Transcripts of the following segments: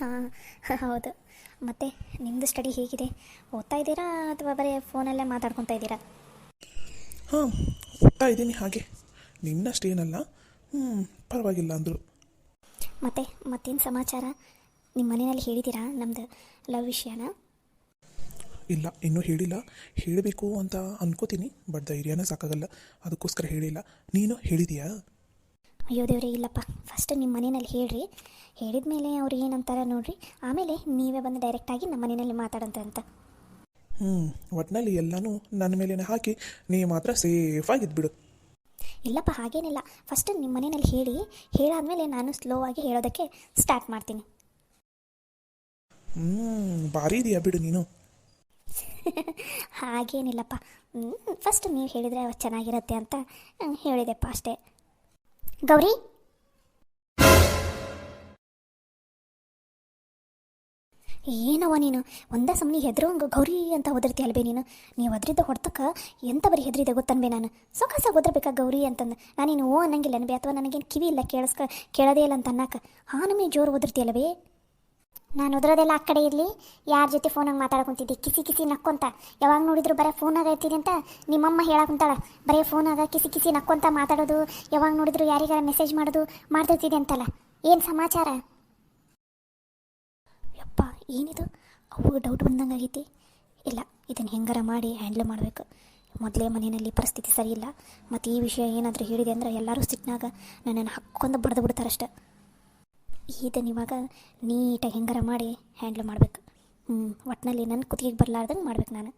ಹಾಂ, ಹೌದು. ಮತ್ತು ನಿಮ್ಮದು ಸ್ಟಡಿ ಹೇಗಿದೆ? ಓದ್ತಾ ಇದ್ದೀರಾ ಅಥವಾ ಬರೀ ಫೋನಲ್ಲೇ ಮಾತಾಡ್ಕೊತಾ ಇದ್ದೀರಾ? ಹಾಂ, ಓದ್ತಾ ಇದ್ದೀನಿ ಹಾಗೆ. ನಿನ್ನಷ್ಟೇನಲ್ಲ. ಪರವಾಗಿಲ್ಲ ಅಂದರು. ಮತ್ತೇನು ಸಮಾಚಾರ? ನಿಮ್ಮ ಮನೆಯಲ್ಲಿ ಹೇಳಿದ್ದೀರಾ ನಮ್ಮದು ಲವ್ ವಿಷಯನ? ಇಲ್ಲ, ಇನ್ನೂ ಹೇಳಿಲ್ಲ. ಹೇಳಬೇಕು ಅಂತ ಅನ್ಕೋತೀನಿ, ಬಟ್ ಧೈರ್ಯನೇ ಸಾಕಾಗಲ್ಲ, ಅದಕ್ಕೋಸ್ಕರ ಹೇಳಿಲ್ಲ. ನೀನು ಹೇಳಿದೀಯಾ? ಅಯ್ಯೋ ದೇವ್ರೇ, ಇಲ್ಲಪ್ಪ. ಫಸ್ಟ್ ನಿಮ್ಮ ಮನೆಯಲ್ಲಿ ಹೇಳ್ರಿ. ಹೇಳಿದ ಮೇಲೆ ಅವ್ರು ಏನಂತಾರೆ ನೋಡಿರಿ, ಆಮೇಲೆ ನೀವೇ ಬಂದು ಡೈರೆಕ್ಟಾಗಿ ನಮ್ಮ ಮನೆಯಲ್ಲಿ ಮಾತಾಡಂತ. ಒಟ್ಟಿನಲ್ಲಿ ಎಲ್ಲನೂ ನನ್ನ ಮೇಲೇನೆ ಹಾಕಿ ನೀ ಮಾತ್ರ ಸೇಫಾಗಿದ್ಬಿಡು. ಇಲ್ಲಪ್ಪ, ಹಾಗೇನಿಲ್ಲ. ಫಸ್ಟ್ ನಿಮ್ಮ ಮನೆಯಲ್ಲಿ ಹೇಳಿ, ಹೇಳಾದ್ಮೇಲೆ ನಾನು ಸ್ಲೋ ಆಗಿ ಹೇಳೋದಕ್ಕೆ ಸ್ಟಾರ್ಟ್ ಮಾಡ್ತೀನಿ. ಭಾರಿ ಇದೆಯಾ ಬಿಡು ನೀನು. ಹಾಗೇನಿಲ್ಲಪ್ಪ. ಫಸ್ಟ್ ನೀವು ಹೇಳಿದರೆ ಚೆನ್ನಾಗಿರುತ್ತೆ ಅಂತ ಹೇಳಿದೆಪ್ಪ ಅಷ್ಟೇ. ಗೌರಿ, ಏನವ ನೀನು ಒಂದೇ ಸಮನಿ ಹೆದರೋಂಗ ಗೌರಿ ಅಂತ ಒದರ್ತೀಯಲ್ಬೇ ನೀನು. ನೀವು ಒದ್ರಿದ್ದ ಹೊಡ್ತಕ್ಕೆ ಎಂತ ಬರೀ ಹೆದರಿದೆ ಗೊತ್ತನ್ಬೇ ನಾನು. ಸೊಕಾಸ ಒದರ್ಬೇಕಾ ಗೌರಿ ಅಂತಂದು ನಾನೇನು ಓ ಅನ್ನಂಗಿಲ್ಲ ಅನ್ಬೇ, ಅಥವಾ ನನಗೇನು ಕಿವಿ ಇಲ್ಲ ಕೇಳೋದೇ ಇಲ್ಲ ಅಂತ ಅನ್ನಕ್ಕೆ. ನಮಗೆ ಜೋರು ಒದರ್ತೀಯಲ್ವೇ? ನಾನು ಓದಿರೋದೆಲ್ಲ ಆ ಕಡೆ ಇರಲಿ, ಯಾರ ಜೊತೆ ಫೋನಾಗ ಮಾತಾಡ್ಕೊತಿದ್ದೆ ಕಿಸಿ ಕಿಸಿ ನಕ್ಕೊಂತ. ಯಾವಾಗ ನೋಡಿದ್ರು ಬರೀ ಫೋನಾಗ ಇರ್ತೀನಿ ಅಂತ ನಿಮ್ಮಮ್ಮ ಹೇಳಾಕುಂತಾಳ. ಬರೀ ಫೋನಾಗ ಕಿಸಿ ಕಿಸಿ ನಕ್ಕೊಂತ ಮಾತಾಡೋದು, ಯಾವಾಗ ನೋಡಿದ್ರು ಯಾರಿಗಾರ ಮೆಸೇಜ್ ಮಾಡೋದು ಮಾಡ್ತಿರ್ತಿದೆ ಅಂತಲ್ಲ. ಏನು ಸಮಾಚಾರ? ಯಪ್ಪ, ಏನಿದು? ಅವು ಡೌಟ್ ಬಂದಂಗೆ ಆಗೈತಿ. ಇಲ್ಲ, ಇದನ್ನು ಹೆಂಗಾರ ಮಾಡಿ ಹ್ಯಾಂಡ್ಲ್ ಮಾಡಬೇಕು. ಮೊದಲೇ ಮನೆಯಲ್ಲಿ ಪರಿಸ್ಥಿತಿ ಸರಿ ಇಲ್ಲ, ಮತ್ತು ಈ ವಿಷಯ ಏನಾದರೂ ಹೇಳಿದೆ ಅಂದ್ರೆ ಎಲ್ಲರೂ ಸಿಟ್ನಾಗ ನನ್ನನ್ನು ಹಾಕ್ಕೊಂಡು ಬಡ್ದು ಬಿಡ್ತಾರಷ್ಟೆ. ಇದನ್ನು ಇವಾಗ ನೀಟಾಗಿ ಹೆಂಗಾರ ಮಾಡಿ ಹ್ಯಾಂಡ್ಲ್ ಮಾಡಬೇಕು. ಒಟ್ಟಿನಲ್ಲಿ ನನ್ನ ಕುತ್ತಿಗೆ ಬರಲಾರ್ದಂಗೆ ಮಾಡ್ಬೇಕು ನಾನು.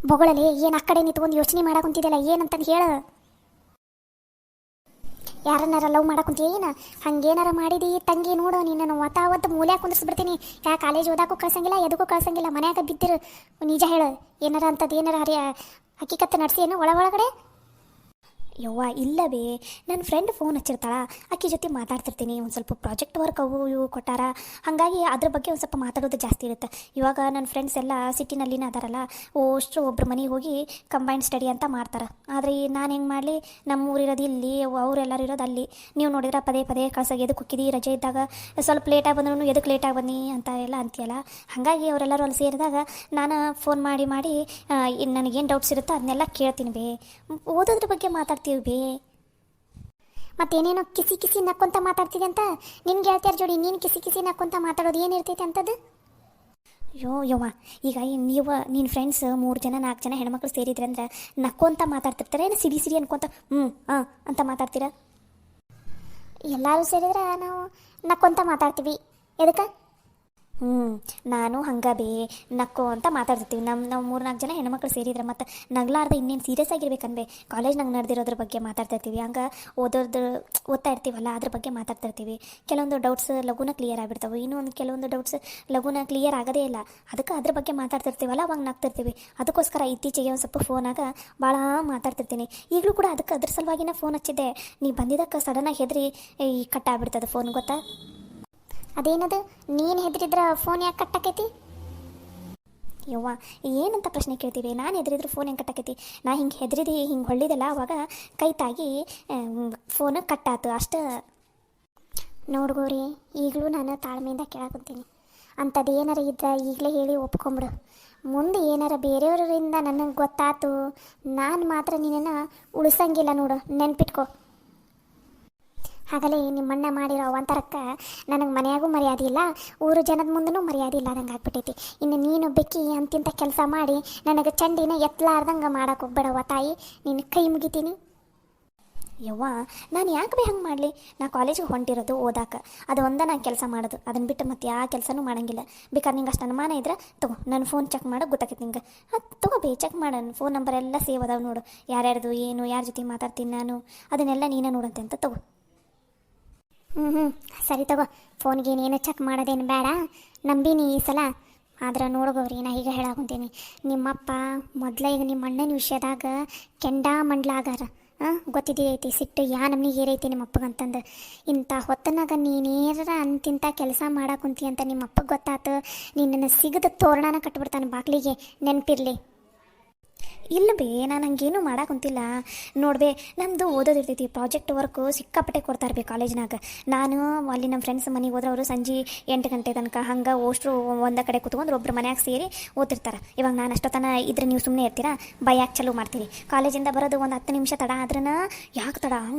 ಬೊಗಳಲ್ಲಿ ಏನು ಆ ಕಡೆ ನಿಂತ್ಕೊಂಡು ಯೋಚನೆ ಮಾಡಾಕುಂತಿದ್ದಲ್ಲ, ಏನಂತಂದು ಹೇಳ. ಯಾರನ್ನಾರ ಲವ್ ಮಾಡಾಕುಂತೀಯ ಏನು? ಹಂಗೇನಾರ ಮಾಡಿದಿ ತಂಗಿ ನೋಡು, ನಿನ್ನನ್ನು ಒತ್ತಾವತ್ತು ಮೂಲ್ಯಾಗ ಕುಂದಿಸ್ಬಿಡ್ತೀನಿ. ಯಾಕೆ ಕಾಲೇಜ್ ಓದಾಕೂ ಕಳ್ಸಂಗಿಲ್ಲ, ಎದಕ್ಕೂ ಕಳ್ಸಂಗಿಲ್ಲ, ಮನ್ಯಾಗ ಬಿದ್ದಿರು. ನಿಜ ಹೇಳು, ಏನಾರ ಅಂಥದ್ದು ಏನಾರ ಹಕ್ಕಿಕತ್ತು ನಡೆಸಿ ಏನು ಒಳಗಡೆ? ಯವ್ವ ಇಲ್ಲವೇ, ನನ್ನ ಫ್ರೆಂಡ್ ಫೋನ್ ಹಚ್ಚಿರ್ತಾಳ, ಆಕೆ ಜೊತೆ ಮಾತಾಡ್ತಿರ್ತೀನಿ. ಒಂದು ಸ್ವಲ್ಪ ಪ್ರಾಜೆಕ್ಟ್ ವರ್ಕ್ ಅವು ಇವು ಕೊಟ್ಟಾರ, ಹಾಗಾಗಿ ಅದ್ರ ಬಗ್ಗೆ ಒಂದು ಸ್ವಲ್ಪ ಮಾತಾಡೋದು ಜಾಸ್ತಿ ಇರುತ್ತೆ. ಇವಾಗ ನನ್ನ ಫ್ರೆಂಡ್ಸ್ ಎಲ್ಲ ಸಿಟಿನಲ್ಲಿನ ಅದಾರಲ್ಲ, ಅಷ್ಟು ಒಬ್ಬರು ಮನೆಗೆ ಹೋಗಿ ಕಂಬೈನ್ಡ್ ಸ್ಟಡಿ ಅಂತ ಮಾಡ್ತಾರೆ. ಆದರೆ ನಾನು ಹೆಂಗೆ ಮಾಡಲಿ, ನಮ್ಮ ಊರಿರೋದು ಇಲ್ಲಿ, ಅವರೆಲ್ಲರೂ ಇರೋದು ಅಲ್ಲಿ. ನೀವು ನೋಡಿದ್ರೆ ಪದೇ ಪದೇ ಕಳ್ಸಾಗ ಎದಕ್ಕೆ ಹೋಗಿದ್ದು, ರಜೆ ಇದ್ದಾಗ ಸ್ವಲ್ಪ ಲೇಟಾಗಿ ಬಂದ್ರು ಎದಕ್ಕೆ ಲೇಟಾಗಿ ಬನ್ನಿ ಅಂತ ಎಲ್ಲ ಅಂತೀಯಲ್ಲ. ಹಾಗಾಗಿ ಅವರೆಲ್ಲರೂ ಅಲ್ಲಿ ಸೇರಿದಾಗ ನಾನು ಫೋನ್ ಮಾಡಿ ನನಗೇನು ಡೌಟ್ಸ್ ಇರುತ್ತೋ ಅದನ್ನೆಲ್ಲ ಕೇಳ್ತೀನಿ ಬೇ. ಓದೋದ್ರ ಬಗ್ಗೆ ಮಾತಾಡ್ತೀನಿ ಬೇ. ಮತ್ತೇನೇನೋ ಕಿಸಿ ಕಿಸಿ ನಕ್ಕೊಂತ ಮಾತಾಡ್ತಿದೆ ಅಂತ ನಿನ್ಗೆ ಹೇಳ್ತಾರ ಜೋಡಿ, ನೀನು ಕಿಸಿ ಕಿಸಿ ನಕ್ಕೊಂತ ಮಾತಾಡೋದು ಏನಿರ್ತೈತೆ ಅಂತದ್ದು? ಯವ್ವ, ಈಗ ನಿನ್ನ ಫ್ರೆಂಡ್ಸ್ 3 ಜನ 4 ಜನ ಹೆಣ್ಮಕ್ಳು ಸೇರಿದ್ರೆ ಅಂದ್ರೆ ನಕ್ಕೊಂತ ಮಾತಾಡ್ತಿರ್ತಾರೆ, ಏನು ಸಿಡಿ ಸಿಡಿ ಅನ್ಕೊಂತ ಅಂತ ಮಾತಾಡ್ತೀರಾ? ಎಲ್ಲರೂ ಸೇರಿದ್ರೆ ನಾವು ನಕ್ಕೊಂತ ಮಾತಾಡ್ತೀವಿ. ಎದಕ್ಕೆ? ನಾನು ಹಂಗೆ ಬೇ ನಕ್ಕು ಅಂತ ಮಾತಾಡ್ತಿರ್ತೀವಿ. ನಾವು 3-4 ಜನ ಹೆಣ್ಮಕ್ಳು ಸೇರಿದ್ರೆ ಮತ್ತು ನಗ್ಲಾರ್ದ ಇನ್ನೇನು ಸೀರಿಯಸ್ ಆಗಿರ್ಬೇಕನ್ಬೇ. ಕಾಲೇಜ್ನಾಗ ನಡೆದಿರೋದ್ರ ಬಗ್ಗೆ ಮಾತಾಡ್ತಿರ್ತೀವಿ. ಹಂಗೆ ಓದ್ತಾ ಇರ್ತೀವಲ್ಲ, ಅದ್ರ ಬಗ್ಗೆ ಮಾತಾಡ್ತಿರ್ತೀವಿ. ಕೆಲವೊಂದು ಡೌಟ್ಸ್ ಲಘುನ ಕ್ಲಿಯರ್ ಆಗಿಬಿಡ್ತಾವೆ, ಇನ್ನೊಂದು ಕೆಲವೊಂದು ಡೌಟ್ಸ್ ಲಘುನ ಕ್ಲಿಯರ್ ಆಗೋದೇ ಇಲ್ಲ. ಅದಕ್ಕೆ ಅದ್ರ ಬಗ್ಗೆ ಮಾತಾಡ್ತಿರ್ತೀವಲ್ಲ, ಅವಾಗ ನಗ್ತಿರ್ತೀವಿ. ಅದಕ್ಕೋಸ್ಕರ ಇತ್ತೀಚೆಗೆ ಒಂದು ಸ್ವಲ್ಪ ಫೋನಾಗ ಭಾಳ ಮಾತಾಡ್ತಿರ್ತೀನಿ. ಈಗಲೂ ಕೂಡ ಅದಕ್ಕೆ ಅದ್ರ ಸಲುವಾಗಿ ನಾ ಫೋನ್ ಹಚ್ಚಿದ್ದೆ. ನೀ ಬಂದಿದ್ದಕ್ಕೆ ಸಡನ್ನಾಗಿ ಹೆದರಿ ಕಟ್ ಆಗ್ಬಿಡ್ತದೆ ಫೋನ್, ಗೊತ್ತಾ? ಅದೇನದು, ನೀನು ಹೆದರಿದ್ರೆ ಫೋನ್ ಯಾಕೆ ಕಟ್ಟಾಕೈತಿ? ಯವ್ವ, ಏನಂತ ಪ್ರಶ್ನೆ ಕೇಳ್ತೀವಿ? ನಾನು ಹೆದರಿದ್ರೆ ಫೋನ್ ಹೆಂಗೆ ಕಟ್ಟಾಕೈತಿ? ನಾ ಹಿಂಗೆ ಹೆದರಿದು ಹಿಂಗೆ ಹೊಳ್ಳಿದಲ್ಲ, ಅವಾಗ ಕೈ ತಾಗಿ ಫೋನ್ ಕಟ್ಟಾತು ಅಷ್ಟು. ನೋಡ್ಗೋರಿ, ಈಗಲೂ ನಾನು ತಾಳ್ಮೆಯಿಂದ ಕೇಳಾಕುಂತೀನಿ. ಅಂಥದ್ದು ಏನಾರ ಇದ್ದರೆ ಈಗಲೇ ಹೇಳಿ ಒಪ್ಕೊಂಬಿಡು. ಮುಂದೆ ಏನಾರ ಬೇರೆಯವರಿಂದ ನನಗೆ ಗೊತ್ತಾತು, ನಾನು ಮಾತ್ರ ನಿನ್ನನ್ನು ಉಳಿಸಂಗಿಲ್ಲ ನೋಡು, ನೆನ್ಪಿಟ್ಕೊ. ಹಾಗಲೇ ನಿಮ್ಮಣ್ಣ ಮಾಡಿರೋ ಅವಂತರಕ್ಕೆ ನನಗೆ ಮನೆಯಾಗೂ ಮರ್ಯಾದೆ ಇಲ್ಲ, ಊರು ಜನದ ಮುಂದೂ ಮರ್ಯಾದೆ ಇಲ್ಲ ಅದಂಗೆ ಆಗ್ಬಿಟ್ಟೈತಿ. ಇನ್ನು ನೀನು ಬೆಕ್ಕಿ ಅಂತಿಂಥ ಕೆಲಸ ಮಾಡಿ ನನಗೆ ಚಂಡಿನ ಎತ್ತಲಾರ್ದಂಗೆ ಮಾಡೋಕೆ ಹೋಗ್ಬೇಡವ ತಾಯಿ, ನಿನ್ನ ಕೈ ಮುಗಿತೀನಿ. ಯವ್ವ, ನಾನು ಯಾಕೆ ಹಂಗೆ ಮಾಡಲಿ? ನಾ ಕಾಲೇಜಿಗೆ ಹೊಂಟಿರೋದು ಓದಾಕ, ಅದು ಒಂದೇ ನಾನು ಕೆಲಸ ಮಾಡೋದು. ಅದನ್ನು ಬಿಟ್ಟು ಮತ್ತೆ ಯಾವ ಕೆಲಸನೂ ಮಾಡೋಂಗಿಲ್ಲ. ಬೇಕಾದ್ರೆ ನಿಂಗೆ ಅಷ್ಟು ಅನುಮಾನ ಇದ್ರೆ ತಗೋ, ನನ್ನ ಫೋನ್ ಚೆಕ್ ಮಾಡೋಕೆ ಗೊತ್ತಾಗೈತೆ ನಿಂಗೆ. ತಗೋ ಬೇ, ಚೆಕ್ ಮಾಡ. ಫೋನ್ ನಂಬರ್ ಎಲ್ಲ ಸೇವ್ ಅದಾವೆ ನೋಡು, ಯಾರ್ಯಾರ್ದು ಏನು, ಯಾರ ಜೊತೆ ಮಾತಾಡ್ತೀನಿ ನಾನು, ಅದನ್ನೆಲ್ಲ ನೀನೇ ನೋಡಂತೆ ಅಂತ ತಗೋ. ಸರಿ ತಗೋ, ಫೋನ್ಗೇನೇನು ಚೆಕ್ ಮಾಡೋದೇನು ಬೇಡ, ನಂಬಿನಿ ಈ ಸಲ. ಆದ್ರೆ ನೋಡ್ಗೋರಿ, ನಾ ಈಗ ಹೇಳಾಕೊಂತೀನಿ, ನಿಮ್ಮಪ್ಪ ಮೊದಲ ಈಗ ನಿಮ್ಮ ಅಣ್ಣನ ವಿಷಯದಾಗ ಕೆಂಡ ಮಂಡ್ಲಾಗಾರ. ಗೊತ್ತಿದ್ದೈತಿ ಸಿಟ್ಟು ನಮ್ನಿಗೆ ಏರೈತಿ ನಿಮ್ಮಪ್ಪಗಂತಂದು. ಇಂಥ ಹೊತ್ತನಾಗ ನೀನೇರ ಅಂತಿಂಥ ಕೆಲಸ ಮಾಡಾಕುಂತಿ ಅಂತ ನಿಮ್ಮಪ್ಪಗೆ ಗೊತ್ತಾತು, ನಿನ್ನನ್ನು ಸಿಗದ ತೋರಣನ ಕಟ್ಬಿಡ್ತಾನೆ ಬಾಗಿಲಿಗೆ, ನೆನಪಿರಲಿ. ಇಲ್ಲ ಬೇ, ನಾನು ಹಂಗೇನು ಮಾಡಾಕುಂತಿಲ್ಲ ನೋಡ್ಬೇ. ನಮ್ಮದು ಓದೋದಿರ್ತೈತಿ, ಪ್ರಾಜೆಕ್ಟ್ ವರ್ಕು ಸಿಕ್ಕಾಪಟ್ಟೆ ಕೊಡ್ತಾರೆ ಬೇ ಕಾಲೇಜ್ನಾಗ. ನಾನು ಅಲ್ಲಿ ನಮ್ಮ ಫ್ರೆಂಡ್ಸ್ ಮನೆಗೆ ಹೋದ್ರೆ ಅವರು ಸಂಜೆ 8 ಗಂಟೆ ತನಕ ಹಂಗೆ ಅಷ್ಟು ಒಂದೇ ಕಡೆ ಕೂತ್ಕೊಂಡು ಒಬ್ಬರು ಮನ್ಯಾಗ ಸೇರಿ ಓದ್ತಿರ್ತಾರೆ. ಇವಾಗ ನಾನು ಅಷ್ಟೊತ್ತನ ಇದ್ರೆ ನೀವು ಸುಮ್ಮನೆ ಇರ್ತೀರಾ, ಬೈಯಾಕೆ ಚಾಲೂ ಮಾಡ್ತೀರಿ. ಕಾಲೇಜಿಂದ ಬರೋದು ಒಂದು 10 ನಿಮಿಷ ತಡ ಆದ್ರೂ ಯಾಕೆ ತಡ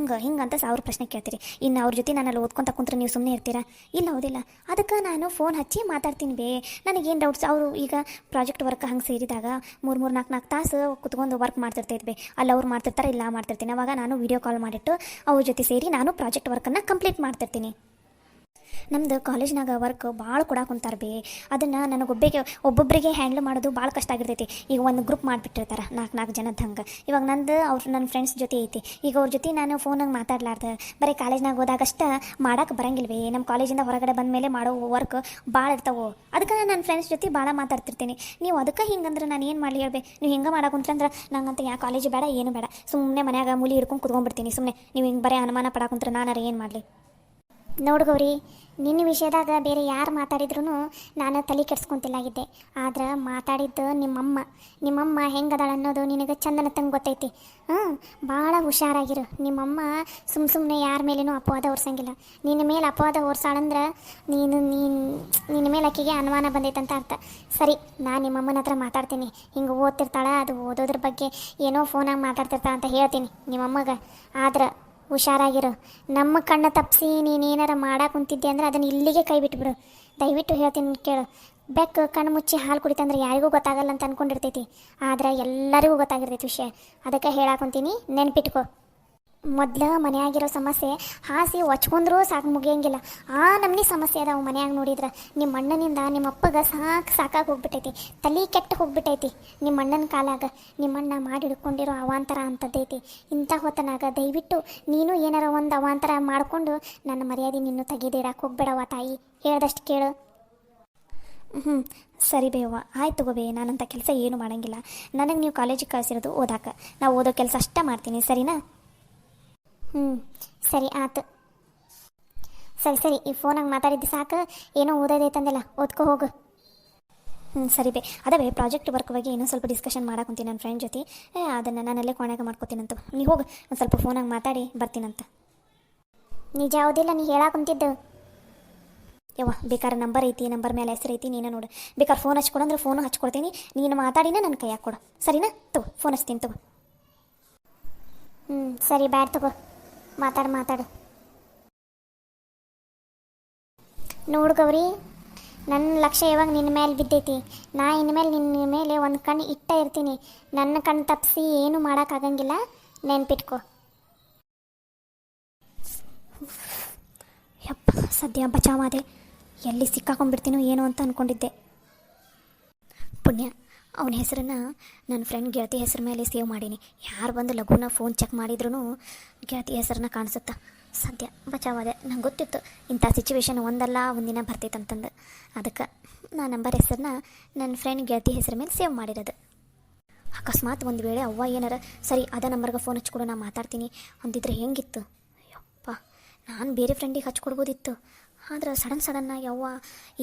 ಹಿಂಗೆ ಅಂತ 1000 ಪ್ರಶ್ನೆ ಕೇಳ್ತೀರಿ. ಇನ್ನು ಅವ್ರ ಜೊತೆ ನಾನು ಅಲ್ಲಿ ಓದ್ಕೊಂತ ಕುಂತ್ರೆ ನೀವು ಸುಮ್ಮನೆ ಇರ್ತೀರಾ? ಇಲ್ಲ ಹೌದಿಲ್ಲ. ಅದಕ್ಕೆ ನಾನು ಫೋನ್ ಹಚ್ಚಿ ಮಾತಾಡ್ತೀನಿ ಬೇ. ನನಗೇನು ಡೌಟ್ಸ್, ಅವರು ಈಗ ಪ್ರಾಜೆಕ್ಟ್ ವರ್ಕ್ ಹಂಗೆ ಸೇರಿದಾಗ 3-4 ತಾಸು ಕುತ್ಕೊಂಡು ವರ್ಕ್ ಮಾಡ್ತಿರ್ತೈತೆ. ಅಲ್ಲಿ ಅವ್ರು ಮಾಡ್ತಿರ್ತಾರೆ, ಇಲ್ಲ ಮಾಡ್ತಿರ್ತೀನಿ. ಅವಾಗ ನಾನು ವೀಡಿಯೋ ಕಾಲ್ ಮಾಡಿಟ್ಟು ಅವ್ರ ಜೊತೆ ಸೇರಿ ನಾನು ಪ್ರಾಜೆಕ್ಟ್ ವರ್ಕನ್ನು ಕಂಪ್ಲೀಟ್ ಮಾಡ್ತಿರ್ತೀನಿ. ನಮ್ಮದು ಕಾಲೇಜ್ನಾಗ ವರ್ಕ್ ಭಾಳ ಕೊಡಾಕುಂತಾರೆ ಬೇ. ಅದನ್ನು ಒಬ್ಬೊಬ್ಬರಿಗೆ ಹ್ಯಾಂಡ್ಲ್ ಮಾಡೋದು ಭಾಳ ಕಷ್ಟ ಆಗಿರ್ತೈತಿ. ಈಗ ಒಂದು ಗ್ರೂಪ್ ಮಾಡಿಬಿಟ್ಟಿರ್ತಾರೆ 4 ಜನದ ಹಂಗೆ. ಇವಾಗ ನನ್ನ ಫ್ರೆಂಡ್ಸ್ ಜೊತೆ ಐತಿ. ಈಗ ಅವ್ರ ಜೊತೆ ನಾನು ಫೋನಾಗ ಮಾತಾಡ್ಲಾರ್ದೆ ಬರೀ ಕಾಲೇಜ್ನಾಗ ಹೋದಾಗಷ್ಟೇ ಮಾಡೋಕೆ ಬರಂಗಿಲ್ವೇ. ನಮ್ಮ ಕಾಲೇಜಿಂದ ಹೊರಗಡೆ ಬಂದ ಮೇಲೆ ಮಾಡೋ ವರ್ಕ್ ಭಾಳ ಇರ್ತಾವೆ. ಅದಕ್ಕೆ ನಾನು ನನ್ನ ಫ್ರೆಂಡ್ಸ್ ಜೊತೆ ಭಾಳ ಮಾತಾಡ್ತಿರ್ತೀನಿ. ನೀವು ಅದಕ್ಕೆ ಹಿಂಗಂದ್ರೆ ನಾನು ಏನು ಮಾಡಲಿ ಹೇಳ್ಬೇ? ನೀವು ಹಿಂಗೆ ಮಾಡಾಕುಂತ್ರಂದ್ರೆ ನಂಗಂತ ಯಾ ಕಾಲೇಜ್ ಬೇಡ, ಏನು ಬೇಡ. ಸುಮ್ಮನೆ ಮನ್ಯಾಗ ಮೂಲಿ ಹಿಡ್ಕೊಂಡು ಕುತ್ಕೊಂಡ್ಬಿಡ್ತೀನಿ. ಸುಮ್ಮನೆ ನೀವು ಹಿಂಗೆ ಬರೀ ಅನುಮಾನ ಪಡಾಕುಂತ್ರೆ ನಾನಾರ ಏನು ಮಾಡಲಿ? ನೋಡು ಗೌರಿ, ನಿನ್ನ ವಿಷಯದಾಗ ಬೇರೆ ಯಾರು ಮಾತಾಡಿದ್ರು ನಾನು ತಲೆ ಕೆಡ್ಸ್ಕೊತಿಲ್ಲಾಗಿದ್ದೆ. ಆದ್ರೆ ಮಾತಾಡಿದ್ದು ನಿಮ್ಮಮ್ಮ ಹೆಂಗದಾಳ ಅನ್ನೋದು ನಿನಗೆ ಚಂದನ ತಂಗೆ ಗೊತ್ತೈತಿ. ಭಾಳ ಹುಷಾರಾಗಿರು. ನಿಮ್ಮಮ್ಮ ಸುಮ್ಮನೆ ಯಾರ ಮೇಲೇನೂ ಅಪವಾದ ಹೊರ್ಸಂಗಿಲ್ಲ. ನಿನ್ನ ಮೇಲೆ ಅಪವಾದ ಹೊರ್ಸಾಳಂದ್ರೆ ನಿನ್ನ ಮೇಲೆ ಆಕೆಗೆ ಅನುಮಾನ ಬಂದೈತಂತ ಅರ್ಥ. ಸರಿ, ನಾನು ನಿಮ್ಮಮ್ಮನ ಹತ್ರ ಮಾತಾಡ್ತೀನಿ. ಹಿಂಗೆ ಓದ್ತಿರ್ತಾಳೆ, ಅದು ಓದೋದ್ರ ಬಗ್ಗೆ ಏನೋ ಫೋನಾಗ ಮಾತಾಡ್ತಿರ್ತಾಳೆ ಅಂತ ಹೇಳ್ತೀನಿ ನಿಮ್ಮಮ್ಮಗೆ. ಆದ್ರೆ ಹುಷಾರಾಗಿರು. ನಮ್ಮ ಕಣ್ಣು ತಪ್ಪಿಸಿ ನೀನೇನಾರ ಮಾಡಕ್ಕೆ ಕುಂತಿದ್ದೆ ಅಂದ್ರೆ ಅದನ್ನು ಇಲ್ಲಿಗೆ ಕೈ ಬಿಟ್ಬಿಡು. ದಯವಿಟ್ಟು ಹೇಳ್ತೀನಿ ಕೇಳು. ಬೆಕ್ಕು ಕಣ್ಣು ಮುಚ್ಚಿ ಹಾಲು ಕುಡಿತಂದ್ರೆ ಯಾರಿಗೂ ಗೊತ್ತಾಗಲ್ಲ ಅಂತ ಅಂದ್ಕೊಂಡಿರ್ತೈತಿ, ಆದ್ರೆ ಎಲ್ಲರಿಗೂ ಗೊತ್ತಾಗಿರ್ತೈತಿ ವಿಷಯ. ಅದಕ್ಕೆ ಹೇಳಾಕೊಂತೀನಿ, ನೆನ್ಪಿಟ್ಕೋ. ಮೊದಲು ಮನೆಯಾಗಿರೋ ಸಮಸ್ಯೆ ಹಾಸಿ ಒಚ್ಕೊಂಡ್ರೂ ಸಾಕು ಮುಗಿಯಂಗಿಲ್ಲ. ನಮ್ಮನೆ ಸಮಸ್ಯೆ ಅದಾವು ಮನೆಯಾಗ ನೋಡಿದ್ರೆ. ನಿಮ್ಮ ಅಣ್ಣನಿಂದ ನಿಮ್ಮ ಅಪ್ಪಗೆ ಸಾಕಾಗಿ ಹೋಗ್ಬಿಟ್ಟೈತಿ, ತಲೆ ಕೆಟ್ಟು ಹೋಗ್ಬಿಟ್ಟೈತಿ. ನಿಮ್ಮ ಅಣ್ಣನ ಕಾಲಾಗ ನಿಮ್ಮಣ್ಣ ಮಾಡಿ ಹಿಡ್ಕೊಂಡಿರೋ ಅವಾಂತರ ಅಂಥದ್ದೈತಿ. ಇಂಥ ಹೊತ್ತನಾಗ ದಯವಿಟ್ಟು ನೀನು ಏನಾರ ಒಂದು ಅವಾಂತರ ಮಾಡಿಕೊಂಡು ನನ್ನ ಮರ್ಯಾದೆ ನಿನ್ನೂ ತೆಗೆದಿಡಕ್ಕೆ ಹೋಗ್ಬೇಡವ ತಾಯಿ. ಹೇಳ್ದಷ್ಟು ಕೇಳು. ಸರಿ ಬೇವ, ಆಯ್ತು ತಗೋಬೇ. ನಾನಂಥ ಕೆಲಸ ಏನು ಮಾಡೋಂಗಿಲ್ಲ. ನನಗೆ ನೀವು ಕಾಲೇಜಿಗೆ ಕಳಿಸಿರೋದು ಓದಾಕ. ನಾವು ಓದೋ ಕೆಲಸ ಅಷ್ಟೇ ಮಾಡ್ತೀನಿ, ಸರಿನಾ? ಸರಿ ಆಯ್ತು. ಸರಿ, ಈ ಫೋನಾಗ ಮಾತಾಡಿದ್ದು ಸಾಕು. ಏನೋ ಓದೋದೈತಂದಿಲ್ಲ, ಓದ್ಕೊ ಹೋಗು. ಸರಿ ಬೇ. ಅದೇ ಬೇ, ಪ್ರಾಜೆಕ್ಟ್ ವರ್ಕ್ ಬಗ್ಗೆ ಇನ್ನೊಂದು ಸ್ವಲ್ಪ ಡಿಸ್ಕಷನ್ ಮಾಡಾಕೊಂತೀನಿ ನನ್ನ ಫ್ರೆಂಡ್ ಜೊತೆ. ಅದನ್ನು ನಾನಲ್ಲೇ ಕೊನೆಗೆ ಮಾಡ್ಕೋತೀನಂತ. ನೀವು ಹೋಗಿ ಒಂದು ಸ್ವಲ್ಪ ಫೋನಾಗ ಮಾತಾಡಿ ಬರ್ತೀನಂತ. ನಿಜ ಹೌದಿಲ್ಲ ನೀ ಹೇಳಾಕುಂತಿದ್ದು? ಯವ್ವ, ಬೇಕಾದ್ರೆ ನಂಬರ್ ಐತಿ, ನಂಬರ್ ಮೇಲೆ ಹೆಸರು ಐತಿ, ನೀನು ನೋಡು. ಬೇಕಾದ್ರೆ ಫೋನ್ ಹಚ್ಕೊಡಂದ್ರೆ ಫೋನು ಹಚ್ಕೊಡ್ತೀನಿ. ನೀನು ಮಾತಾಡಿನ ನನ್ನ ಕೈಯಾಗ ಕೊಡು, ಸರಿನಾ? ತಗೋ, ಫೋನ್ ಹಚ್ತೀನಿ ತಗೋ. ಸರಿ, ಬ್ಯಾಡ್ ತಗೋ. ಮಾತಾಡು. ನೋಡು ಗೌರಿ, ನನ್ನ ಲಕ್ಷ್ಯ ಯಾವಾಗ ನಿನ್ನ ಮೇಲೆ ಬಿದ್ದೈತಿ. ನಾ ಇನ್ಮೇಲೆ ನಿನ್ನ ಮೇಲೆ ಒಂದು ಕಣ್ಣು ಇಟ್ಟ ಇರ್ತೀನಿ. ನನ್ನ ಕಣ್ಣು ತಪ್ಪಿಸಿ ಏನು ಮಾಡೋಕ್ಕಾಗಂಗಿಲ್ಲ, ನೆನ್ಪಿಟ್ಕೋ. ಯಪ್ಪ, ಸದ್ಯ ಬಚಾವಾದೆ. ಎಲ್ಲಿ ಸಿಕ್ಕಾಕೊಂಡ್ಬಿಡ್ತೀನೋ ಏನೋ ಅಂತ ಅಂದ್ಕೊಂಡಿದ್ದೆ. ಪುಣ್ಯ, ಅವನ ಹೆಸರನ್ನು ನನ್ನ ಫ್ರೆಂಡ್ ಗೆಳತಿ ಹೆಸರು ಮೇಲೆ ಸೇವ್ ಮಾಡೀನಿ. ಯಾರು ಬಂದು ಲಘುನ ಫೋನ್ ಚೆಕ್ ಮಾಡಿದ್ರೂ ಗೆಳತಿ ಹೆಸರನ್ನ ಕಾಣಿಸುತ್ತಾ. ಸದ್ಯ ಬಚಾವಾದೆ. ನಂಗೆ ಗೊತ್ತಿತ್ತು ಇಂಥ ಸಿಚುವೇಶನ್ ಒಂದಲ್ಲ ಒಂದಿನ ಬರ್ತೈತಂತಂದು. ಅದಕ್ಕೆ ನಾನು ನಂಬರ್ ಹೆಸರನ್ನ ನನ್ನ ಫ್ರೆಂಡ್ ಗೆಳತಿ ಹೆಸರು ಮೇಲೆ ಸೇವ್ ಮಾಡಿರೋದು. ಅಕಸ್ಮಾತ್ ಒಂದು ವೇಳೆ ಅವ್ವ ಏನಾರ ಸರಿ ಅದ ನಂಬರ್ಗೆ ಫೋನ್ ಹಚ್ಕೊಡು, ನಾ ಮಾತಾಡ್ತೀನಿ ಅಂದಿದ್ರೆ ಹೆಂಗಿತ್ತು? ಯಪ್ಪ, ನಾನು ಬೇರೆ ಫ್ರೆಂಡಿಗೆ ಹಚ್ಕೊಡ್ಬೋದಿತ್ತು. ಆದ್ರೆ ಸಡನ್ನಾಗಿ ಅವ್ವ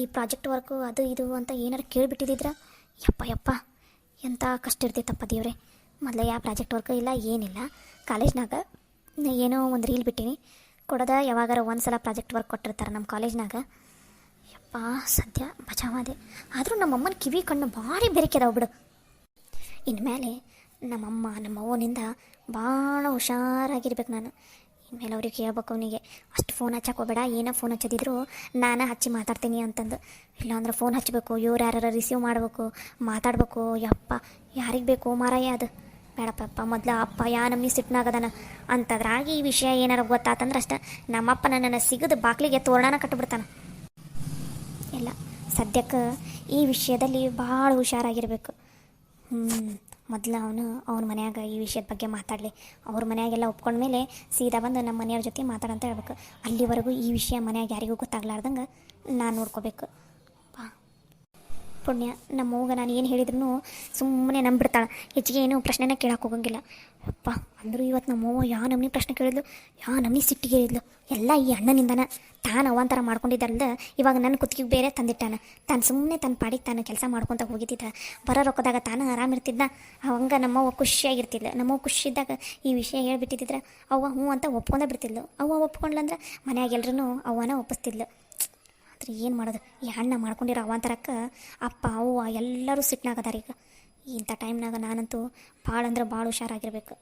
ಈ ಪ್ರಾಜೆಕ್ಟ್ ವರ್ಕು ಅದು ಇದು ಅಂತ ಏನಾರು ಕೇಳಿಬಿಟ್ಟಿದ್ರೆ ಯಪ್ಪ ಎಂಥ ಕಷ್ಟ ಇರ್ತೈತಪ್ಪ ದೇವ್ರೆ. ಮೊದಲೇ ಯಾವ ಪ್ರಾಜೆಕ್ಟ್ ವರ್ಕ್ ಇಲ್ಲ, ಏನಿಲ್ಲ. ಕಾಲೇಜ್ನಾಗ ಏನೋ ಒಂದು ರೀಲ್ ಬಿಟ್ಟೀನಿ, ಕೊಡೋದ ಯಾವಾಗಾರ ಒಂದು ಸಲ ಪ್ರಾಜೆಕ್ಟ್ ವರ್ಕ್ ಕೊಟ್ಟಿರ್ತಾರೆ ನಮ್ಮ ಕಾಲೇಜ್ನಾಗ. ಯಪ್ಪ, ಸದ್ಯ ಬಚಾವಾದೆ. ಆದರೂ ನಮ್ಮಮ್ಮನ ಕಿವಿ ಕಣ್ಣು ಭಾರಿ ಬೆರಕೆದಾವು ಬಿಡು. ಇನ್ಮೇಲೆ ನಮ್ಮವ್ವನಿಂದ ಭಾಳ ಹುಷಾರಾಗಿರ್ಬೇಕು ನಾನು. ಇನ್ಮೇಲೆ ಅವ್ರಿಗೆ ಹೇಳ್ಬೇಕು, ಅವನಿಗೆ ಅಷ್ಟು ಫೋನ್ ಹಚ್ಚಕ್ಕೆ ಹೋಗಬೇಡ, ಏನೋ ಫೋನ್ ಹಚ್ಚದಿದ್ರು ನಾನು ಹಚ್ಚಿ ಮಾತಾಡ್ತೀನಿ ಅಂತಂದು. ಇಲ್ಲಾಂದ್ರೆ ಫೋನ್ ಹಚ್ಚಬೇಕು, ಇವ್ರು ಯಾರು ರಿಸೀವ್ ಮಾಡಬೇಕು, ಮಾತಾಡಬೇಕು. ಯಪ್ಪ, ಯಾರಿಗೆ ಬೇಕು ಮಾರಾಯ ಅದು? ಬೇಡಪ್ಪ. ಮೊದಲು ಅಪ್ಪ ನಮ್ಮನಿ ಸಿಟ್ನಾಗದಾನ ಅಂತದ್ರಾಗಿ ಈ ವಿಷಯ ಏನಾರು ಗೊತ್ತಾತಂದ್ರೆ ಅಷ್ಟೇ ನಮ್ಮಪ್ಪ ನನ್ನನ್ನು ಸಿಗದು ಬಾಗಿಲಿಗೆ ತೋರಣನ ಕಟ್ಟಿಬಿಡ್ತಾನೆ. ಇಲ್ಲ, ಸದ್ಯಕ್ಕೆ ಈ ವಿಷಯದಲ್ಲಿ ಭಾಳ ಹುಷಾರಾಗಿರಬೇಕು. ಮೊದಲು ಅವನ ಮನ್ಯಾಗ ಈ ವಿಷಯದ ಬಗ್ಗೆ ಮಾತಾಡಲಿ. ಅವ್ರ ಮನೆಯಾಗೆಲ್ಲ ಒಪ್ಕೊಂಡ್ಮೇಲೆ ಸೀದಾ ಬಂದು ನಮ್ಮ ಮನೆಯವ್ರ ಜೊತೆ ಮಾತಾಡಂತ ಹೇಳ್ಬೇಕು. ಅಲ್ಲಿವರೆಗೂ ಈ ವಿಷಯ ಮನ್ಯಾಗ ಯಾರಿಗೂ ಗೊತ್ತಾಗ್ಲಾರ್ದಂಗೆ ನಾನು ನೋಡ್ಕೋಬೇಕು. ಪುಣ್ಯ, ನಮ್ಮ ಅವ್ಗ ನಾನು ಏನು ಹೇಳಿದ್ರು ಸುಮ್ಮನೆ ನಂಬಿಡ್ತಾಳೆ. ಹೆಚ್ಚಿಗೆ ಏನು ಪ್ರಶ್ನೆನ ಕೇಳಕ್ಕೆ ಹೋಗಂಗಿಲ್ಲ. ಅಪ್ಪ ಅಂದರೂ ಇವತ್ತು ನಮ್ಮವ್ವ ಯಾವ ನಮ್ನಿ ಪ್ರಶ್ನೆ ಕೇಳಿದ್ಲು, ಯಾವ ನಮ್ನಿ ಸಿಟ್ಟಿಗೆ ಇದ್ಲು, ಎಲ್ಲ ಈ ಅಣ್ಣನಿಂದನ. ತಾನು ಅವಂತರ ಮಾಡ್ಕೊಂಡಿದ್ದರಿಂದ ಇವಾಗ ನನ್ನ ಕುತ್ತಿಗೆ ಬೇರೆ ತಂದಿಟ್ಟಾನ. ತಾನು ಸುಮ್ಮನೆ ತನ್ನ ಪಾಡಿಗೆ ತಾನು ಕೆಲಸ ಮಾಡ್ಕೊತ ಹೋಗಿದ್ದ, ಬರೋ ರೊಕ್ಕದಾಗ ತಾನು ಆರಾಮಿರ್ತಿದ್ದ. ಅವಂಗ ನಮ್ಮವ್ವ ಖುಷಿಯಾಗಿರ್ತಿದ್ಲು. ನಮ್ಮವ್ವ ಖುಷಿದ್ದಾಗ ಈ ವಿಷಯ ಹೇಳ್ಬಿಟ್ಟಿದ್ರೆ ಅವ್ವ ಹ್ಞೂ ಅಂತ ಒಪ್ಕೊಂಡೇ ಬಿಡ್ತಿದ್ಲು. ಅವ್ವ ಒಪ್ಕೊಂಡ್ಲಂದ್ರೆ ಮನ್ಯಾಗ ಎಲ್ರೂ ಅವ್ವನ ಒಪ್ಪಿಸ್ತಿದ್ಲು. ಆದರೆ ಏನು ಮಾಡೋದು, ಈ ಅಣ್ಣ ಮಾಡ್ಕೊಂಡಿರೋ ಅವಂತರಕ್ಕೆ ಅಪ್ಪ ಅವ್ವ ಎಲ್ಲರೂ ಸಿಟ್ನಾಗದಾರ. ಈಗ ಇಂಥ ಟೈಮ್ನಾಗ ನಾನಂತೂ ಭಾಳ ಅಂದ್ರೆ ಭಾಳ ಹುಷಾರಾಗಿರ್ಬೇಕು.